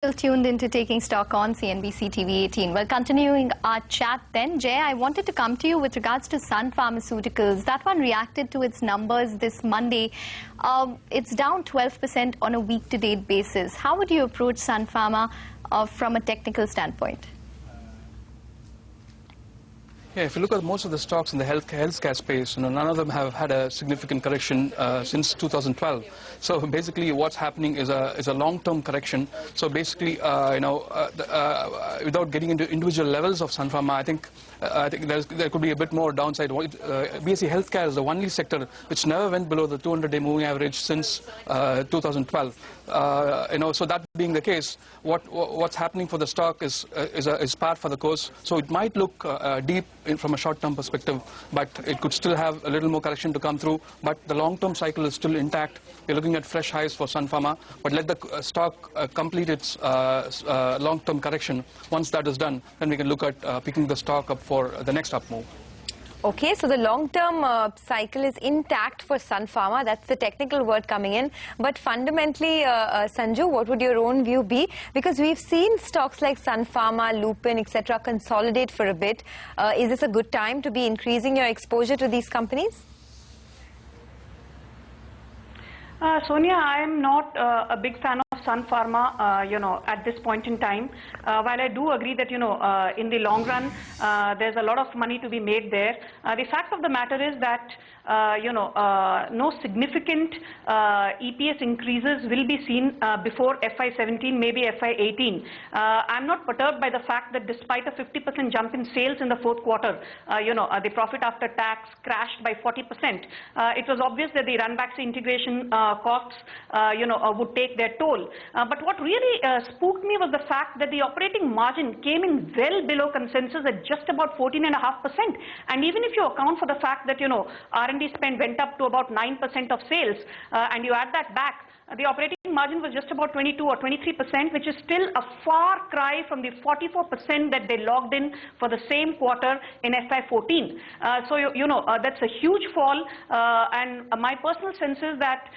Still tuned into Taking Stock on CNBC TV 18. Well, continuing our chat then, Jay, I wanted to come to you with regards to Sun Pharmaceuticals. That one reacted to its numbers this Monday. It's down 12% on a week-to-date basis. How would you approach Sun Pharma from a technical standpoint? Yeah, if you look at most of the stocks in the healthcare space, none of them have had a significant correction since 2012. So basically, what's happening is a long-term correction. So basically, without getting into individual levels of Sun Pharma, I think there could be a bit more downside. BSE healthcare is the only sector which never went below the 200-day moving average since 2012. So that being the case, what's happening for the stock is par for the course. So it might look deep from a short-term perspective, but it could still have a little more correction to come through. But the long-term cycle is still intact. We're looking at fresh highs for Sun Pharma, but let the stock complete its long-term correction. Once that is done, then we can look at picking the stock up for the next up move. Okay, so the long-term cycle is intact for Sun Pharma. That's the technical word coming in. But fundamentally, Sanju, what would your own view be? Because we've seen stocks like Sun Pharma, Lupin, etc. consolidate for a bit. Is this a good time to be increasing your exposure to these companies? Sonia, I am not a big fan of Sun Pharma, at this point in time. While I do agree that, in the long run, there's a lot of money to be made there. The fact of the matter is that, no significant EPS increases will be seen before FY17, maybe FY18. I'm not perturbed by the fact that despite a 50% jump in sales in the fourth quarter, the profit after tax crashed by 40%. It was obvious that the run-backs integration costs, would take their toll. But what really spooked me was the fact that the operating margin came in well below consensus at just about 14.5%. And even if you account for the fact that, R&D spend went up to about 9% of sales, and you add that back, the operating margin was just about 22 or 23%, which is still a far cry from the 44% that they logged in for the same quarter in FY14. So, that's a huge fall, and my personal sense is that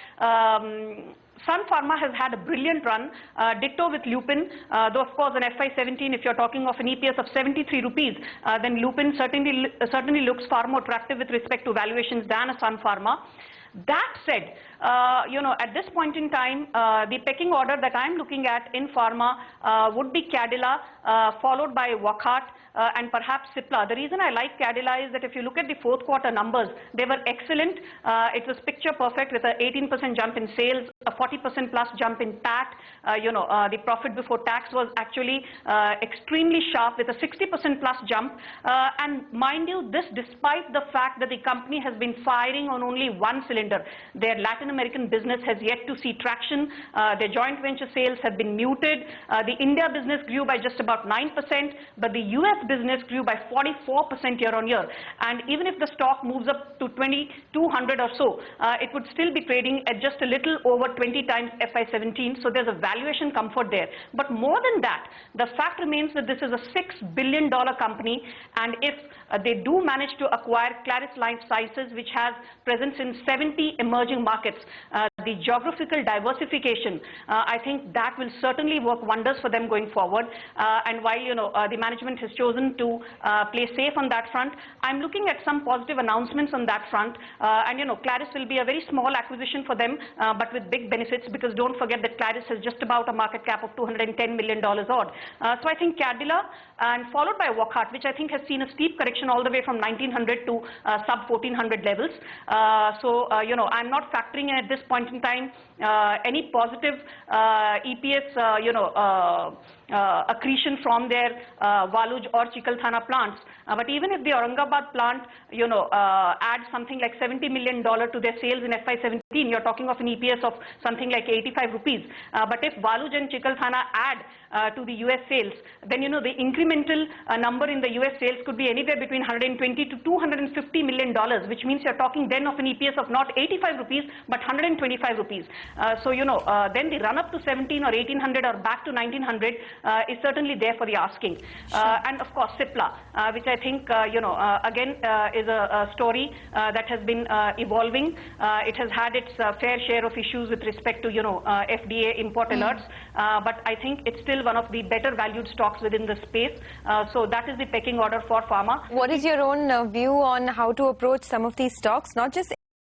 Sun Pharma has had a brilliant run, ditto with Lupin, though of course in FY17, if you're talking of an EPS of 73 rupees, then Lupin certainly looks far more attractive with respect to valuations than a Sun Pharma. That said, at this point in time, the pecking order that I'm looking at in pharma would be Cadila, followed by Wockhardt, and perhaps Cipla. The reason I like Cadila is that if you look at the fourth quarter numbers, they were excellent. It was picture perfect with an 18% jump in sales, a 40% plus jump in PAT. The profit before tax was actually extremely sharp with a 60% plus jump. And mind you, this despite the fact that the company has been firing on only one cylinder. Their Latin American business has yet to see traction. Their joint venture sales have been muted. The India business grew by just about 9%, but the US business grew by 44% year on year. And even if the stock moves up to 2,200 or so, it would still be trading at just a little over 20 times FY17. So there's a valuation comfort there. But more than that, the fact remains that this is a $6 billion company. And if they do manage to acquire Claris Life Sciences, which has presence in 70 emerging markets, the geographical diversification, I think that will certainly work wonders for them going forward. And while, the management has chosen to play safe on that front, I'm looking at some positive announcements on that front. And, Claris will be a very small acquisition for them, but with big benefits, because don't forget that Claris has just about a market cap of $210 million odd. So I think Cadila, and followed by Wockhardt, which I think has seen a steep correction all the way from 1900 to sub 1400 levels. I'm not factoring in at this point in time any positive EPS, accretion from their Waluj or Chikalthana plants. But even if the Aurangabad plant, adds something like $70 million to their sales in FY17, you're talking of an EPS of something like 85 rupees. But if Waluj and Chikalthana add to the US sales, then, the incremental number in the US sales could be anywhere between 120 to $250 million, which means you're talking then of an EPS of not 85 rupees, but 125 rupees. Then the run up to 17 or 1800 or back to 1900 is certainly there for the asking. And of course, Cipla, which I think, again is a story that has been evolving. It has had its fair share of issues with respect to, FDA import alerts, but I think it's still one of the better valued stocks within the space. So that is the pecking order for pharma. What is your own view on how to approach some of these stocks, not just